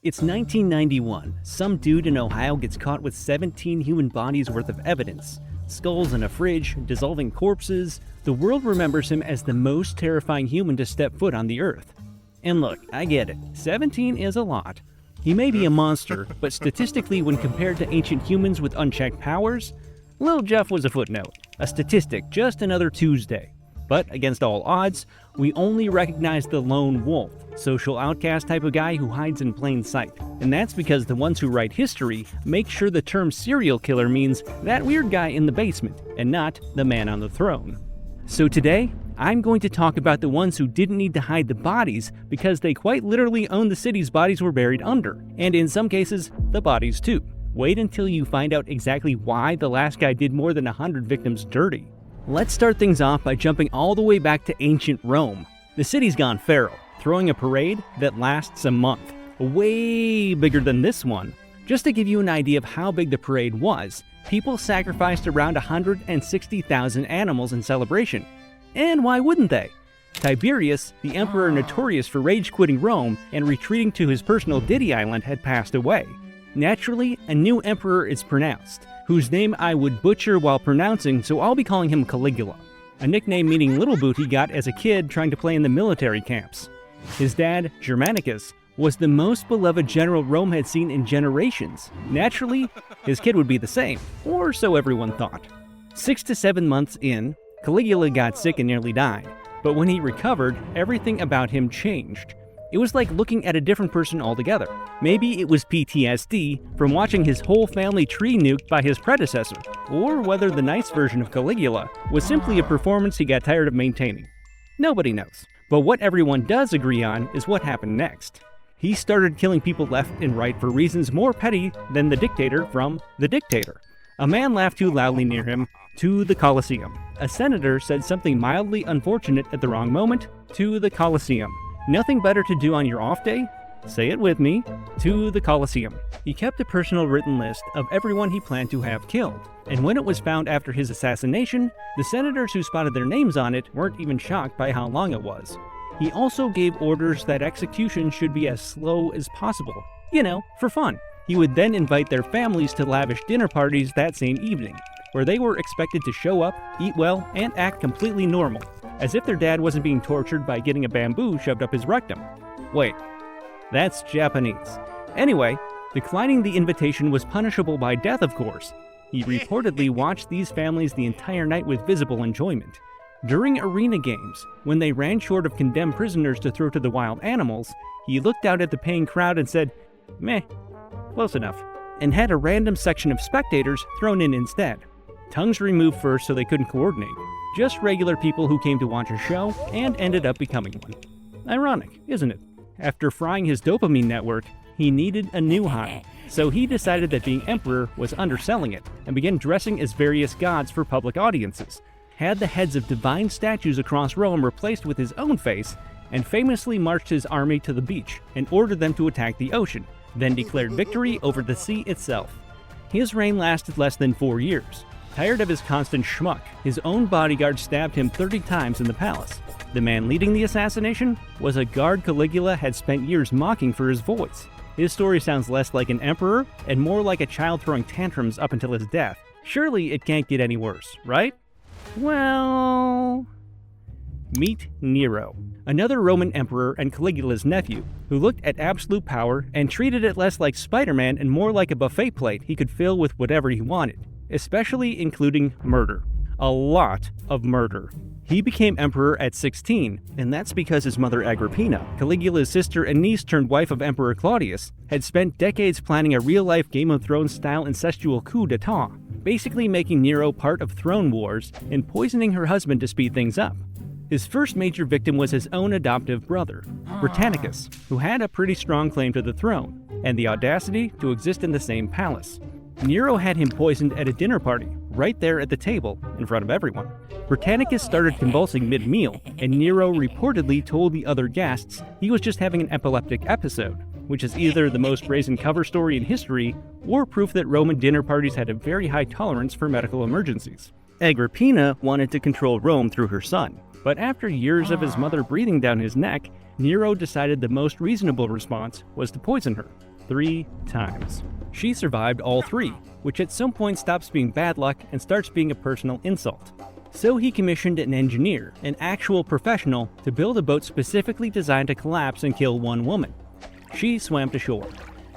It's 1991. Some dude in Ohio gets caught with 17 human bodies worth of evidence. Skulls in a fridge, dissolving corpses. The world remembers him as the most terrifying human to step foot on the earth. And look, I get it. 17 is a lot. He may be a monster, but statistically when compared to ancient humans with unchecked powers, Lil Jeff was a footnote. A statistic, just another Tuesday. But against all odds, we only recognize the lone wolf, social outcast type of guy who hides in plain sight. And that's because the ones who write history make sure the term serial killer means that weird guy in the basement, and not the man on the throne. So today, I'm going to talk about the ones who didn't need to hide the bodies because they quite literally owned the cities bodies were buried under, and in some cases, the bodies too. Wait until you find out exactly why the last guy did more than 100 victims dirty. Let's start things off by jumping all the way back to ancient Rome. The city's gone feral, throwing a parade that lasts a month. Way bigger than this one. Just to give you an idea of how big the parade was, people sacrificed around 160,000 animals in celebration. And why wouldn't they? Tiberius, the emperor notorious for rage-quitting Rome and retreating to his personal Ditty Island, had passed away. Naturally, a new emperor is pronounced, whose name I would butcher while pronouncing, so I'll be calling him Caligula, a nickname meaning little boot he got as a kid trying to play in the military camps. His dad, Germanicus, was the most beloved general Rome had seen in generations. Naturally, his kid would be the same, or so everyone thought. 6 to 7 months in, Caligula got sick and nearly died, but when he recovered, everything about him changed. It was like looking at a different person altogether. Maybe it was PTSD from watching his whole family tree nuked by his predecessor, or whether the nice version of Caligula was simply a performance he got tired of maintaining. Nobody knows. But what everyone does agree on is what happened next. He started killing people left and right for reasons more petty than the dictator from The Dictator. A man laughed too loudly near him, to the Colosseum. A senator said something mildly unfortunate at the wrong moment, to the Colosseum. Nothing better to do on your off day? Say it with me, to the Colosseum. He kept a personal written list of everyone he planned to have killed, and when it was found after his assassination, the senators who spotted their names on it weren't even shocked by how long it was. He also gave orders that execution should be as slow as possible, for fun. He would then invite their families to lavish dinner parties that same evening, where they were expected to show up, eat well, and act completely normal, as if their dad wasn't being tortured by getting a bamboo shoved up his rectum. Wait, that's Japanese. Anyway, declining the invitation was punishable by death, of course. He reportedly watched these families the entire night with visible enjoyment. During arena games, when they ran short of condemned prisoners to throw to the wild animals, he looked out at the paying crowd and said, "Meh, close enough," and had a random section of spectators thrown in instead. Tongues removed first so they couldn't coordinate. Just regular people who came to watch a show and ended up becoming one. Ironic, isn't it? After frying his dopamine network, he needed a new high. So he decided that being emperor was underselling it and began dressing as various gods for public audiences. Had the heads of divine statues across Rome replaced with his own face, and famously marched his army to the beach and ordered them to attack the ocean, then declared victory over the sea itself. His reign lasted less than 4 years. Tired of his constant schmuck, his own bodyguard stabbed him 30 times in the palace. The man leading the assassination was a guard Caligula had spent years mocking for his voice. His story sounds less like an emperor and more like a child throwing tantrums up until his death. Surely it can't get any worse, right? Well... Meet Nero, another Roman emperor and Caligula's nephew, who looked at absolute power and treated it less like Spider-Man and more like a buffet plate he could fill with whatever he wanted, especially including murder. A lot of murder. He became emperor at 16, and that's because his mother Agrippina, Caligula's sister and niece turned wife of Emperor Claudius, had spent decades planning a real-life Game of Thrones-style incestual coup d'etat, basically making Nero part of throne wars and poisoning her husband to speed things up. His first major victim was his own adoptive brother, Britannicus, who had a pretty strong claim to the throne, and the audacity to exist in the same palace. Nero had him poisoned at a dinner party, right there at the table, in front of everyone. Britannicus started convulsing mid-meal, and Nero reportedly told the other guests he was just having an epileptic episode, which is either the most brazen cover story in history, or proof that Roman dinner parties had a very high tolerance for medical emergencies. Agrippina wanted to control Rome through her son, but after years of his mother breathing down his neck, Nero decided the most reasonable response was to poison her. 3 times. She survived all 3, which at some point stops being bad luck and starts being a personal insult. So he commissioned an engineer, an actual professional, to build a boat specifically designed to collapse and kill one woman. She swam to shore.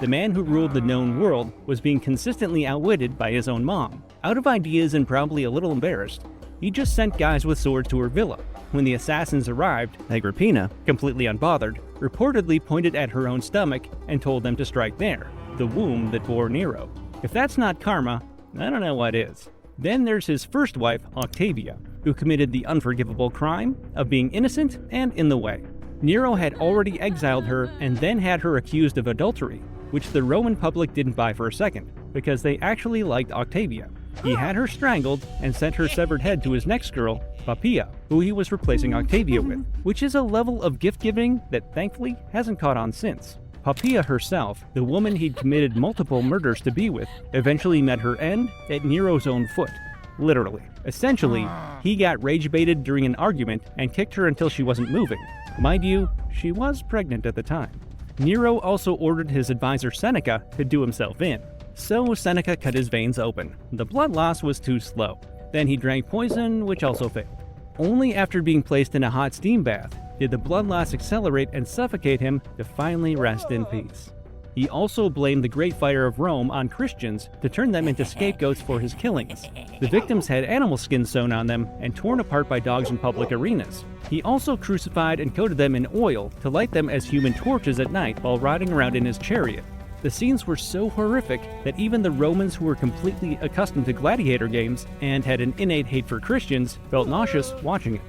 The man who ruled the known world was being consistently outwitted by his own mom. Out of ideas and probably a little embarrassed, he just sent guys with swords to her villa. When the assassins arrived, Agrippina, completely unbothered, reportedly pointed at her own stomach and told them to strike there, the womb that bore Nero. If that's not karma, I don't know what is. Then there's his first wife, Octavia, who committed the unforgivable crime of being innocent and in the way. Nero had already exiled her and then had her accused of adultery, which the Roman public didn't buy for a second, because they actually liked Octavia. He had her strangled and sent her severed head to his next girl, Poppaea, who he was replacing Octavia with, which is a level of gift-giving that thankfully hasn't caught on since. Poppaea herself, the woman he'd committed multiple murders to be with, eventually met her end at Nero's own foot. Literally. Essentially, he got rage-baited during an argument and kicked her until she wasn't moving. Mind you, she was pregnant at the time. Nero also ordered his advisor Seneca to do himself in. So Seneca cut his veins open. The blood loss was too slow. Then he drank poison, which also failed. Only after being placed in a hot steam bath did the blood loss accelerate and suffocate him to finally rest in peace. He also blamed the Great Fire of Rome on Christians to turn them into scapegoats for his killings. The victims had animal skins sewn on them and torn apart by dogs in public arenas. He also crucified and coated them in oil to light them as human torches at night while riding around in his chariot. The scenes were so horrific that even the Romans, who were completely accustomed to gladiator games and had an innate hate for Christians, felt nauseous watching it.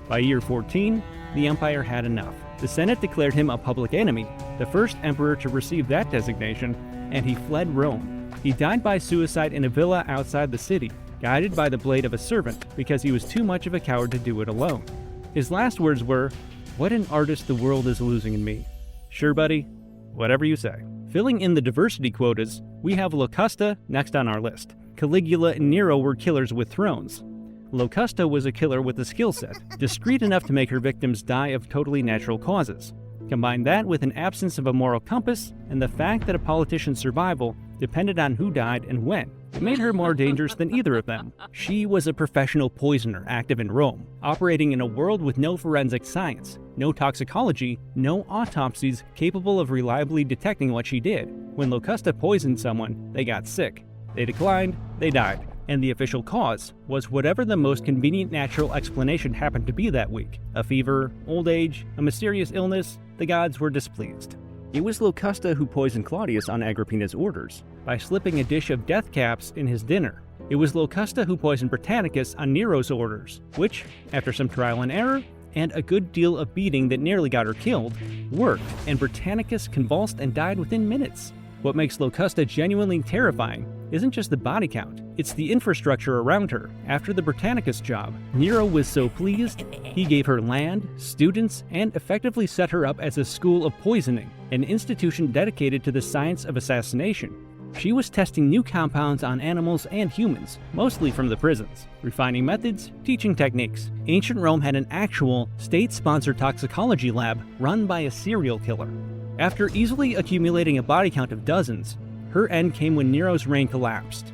By year 14, the empire had enough. The Senate declared him a public enemy, the first emperor to receive that designation, and he fled Rome. He died by suicide in a villa outside the city, guided by the blade of a servant because he was too much of a coward to do it alone. His last words were, "What an artist the world is losing in me." Sure, buddy? Whatever you say. Filling in the diversity quotas, we have Locusta next on our list. Caligula and Nero were killers with thrones. Locusta was a killer with a skill set, discreet enough to make her victims die of totally natural causes. Combine that with an absence of a moral compass and the fact that a politician's survival depended on who died and when. It made her more dangerous than either of them. She was a professional poisoner active in Rome, operating in a world with no forensic science, no toxicology, no autopsies capable of reliably detecting what she did. When Locusta poisoned someone, they got sick. They declined, they died. And the official cause was whatever the most convenient natural explanation happened to be that week. A fever, old age, a mysterious illness, the gods were displeased. It was Locusta who poisoned Claudius on Agrippina's orders, by slipping a dish of death caps in his dinner. It was Locusta who poisoned Britannicus on Nero's orders, which, after some trial and error, and a good deal of beating that nearly got her killed, worked, and Britannicus convulsed and died within minutes. What makes Locusta genuinely terrifying isn't just the body count, it's the infrastructure around her. After the Britannicus job, Nero was so pleased, he gave her land, students, and effectively set her up as a school of poisoning, an institution dedicated to the science of assassination. She was testing new compounds on animals and humans, mostly from the prisons, refining methods, teaching techniques. Ancient Rome had an actual, state-sponsored toxicology lab run by a serial killer. After easily accumulating a body count of dozens, her end came when Nero's reign collapsed.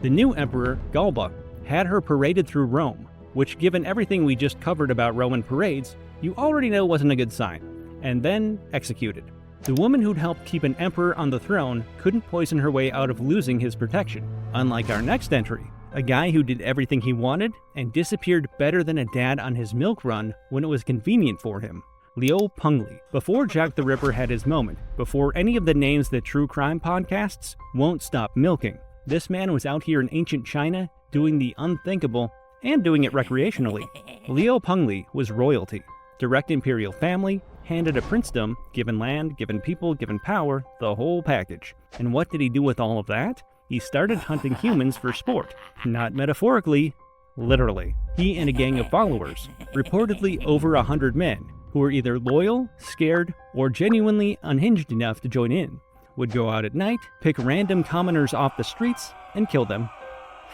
The new emperor, Galba, had her paraded through Rome, which, given everything we just covered about Roman parades, you already know wasn't a good sign, and then executed. The woman who'd helped keep an emperor on the throne couldn't poison her way out of losing his protection. Unlike our next entry, a guy who did everything he wanted and disappeared better than a dad on his milk run when it was convenient for him. Liu Pengli. Before Jack the Ripper had his moment, before any of the names that true crime podcasts won't stop milking, this man was out here in ancient China doing the unthinkable and doing it recreationally. Liu Pengli was royalty. Direct imperial family, handed a princedom, given land, given people, given power, the whole package. And what did he do with all of that? He started hunting humans for sport. Not metaphorically, literally. He and a gang of followers, reportedly over 100 men, who were either loyal, scared, or genuinely unhinged enough to join in, would go out at night, pick random commoners off the streets, and kill them.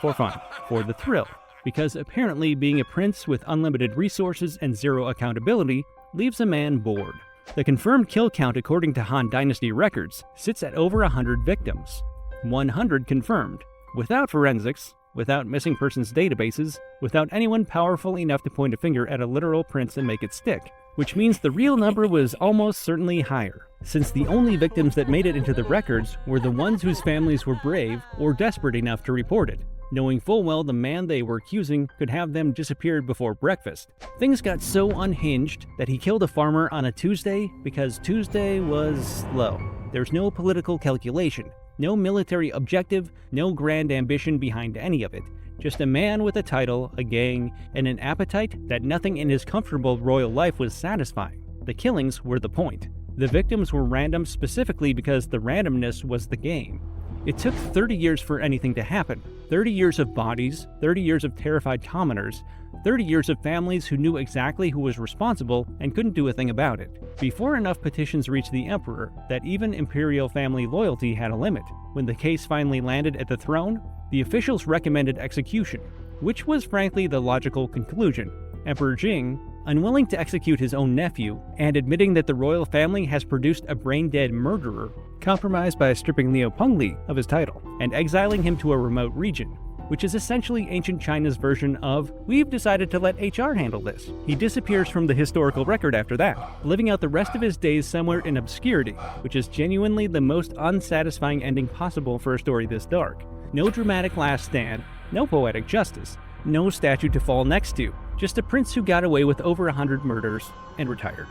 For fun. For the thrill. Because apparently being a prince with unlimited resources and zero accountability leaves a man bored. The confirmed kill count according to Han Dynasty records sits at over 100 victims. 100 confirmed, without forensics, without missing persons databases, without anyone powerful enough to point a finger at a literal prince and make it stick, which means the real number was almost certainly higher, since the only victims that made it into the records were the ones whose families were brave or desperate enough to report it, knowing full well the man they were accusing could have them disappeared before breakfast. Things got so unhinged that he killed a farmer on a Tuesday because Tuesday was slow. There's no political calculation, no military objective, no grand ambition behind any of it. Just a man with a title, a gang, and an appetite that nothing in his comfortable royal life was satisfying. The killings were the point. The victims were random specifically because the randomness was the game. It took 30 years for anything to happen. 30 years of bodies, 30 years of terrified commoners, 30 years of families who knew exactly who was responsible and couldn't do a thing about it. Before enough petitions reached the emperor that even imperial family loyalty had a limit. When the case finally landed at the throne, the officials recommended execution, which was frankly the logical conclusion. Emperor Jing, unwilling to execute his own nephew, and admitting that the royal family has produced a brain-dead murderer, compromised by stripping Liu Pengli of his title, and exiling him to a remote region, which is essentially ancient China's version of, "We've decided to let HR handle this." He disappears from the historical record after that, living out the rest of his days somewhere in obscurity, which is genuinely the most unsatisfying ending possible for a story this dark. No dramatic last stand, no poetic justice, no statue to fall next to, just a prince who got away with over 100 murders and retired.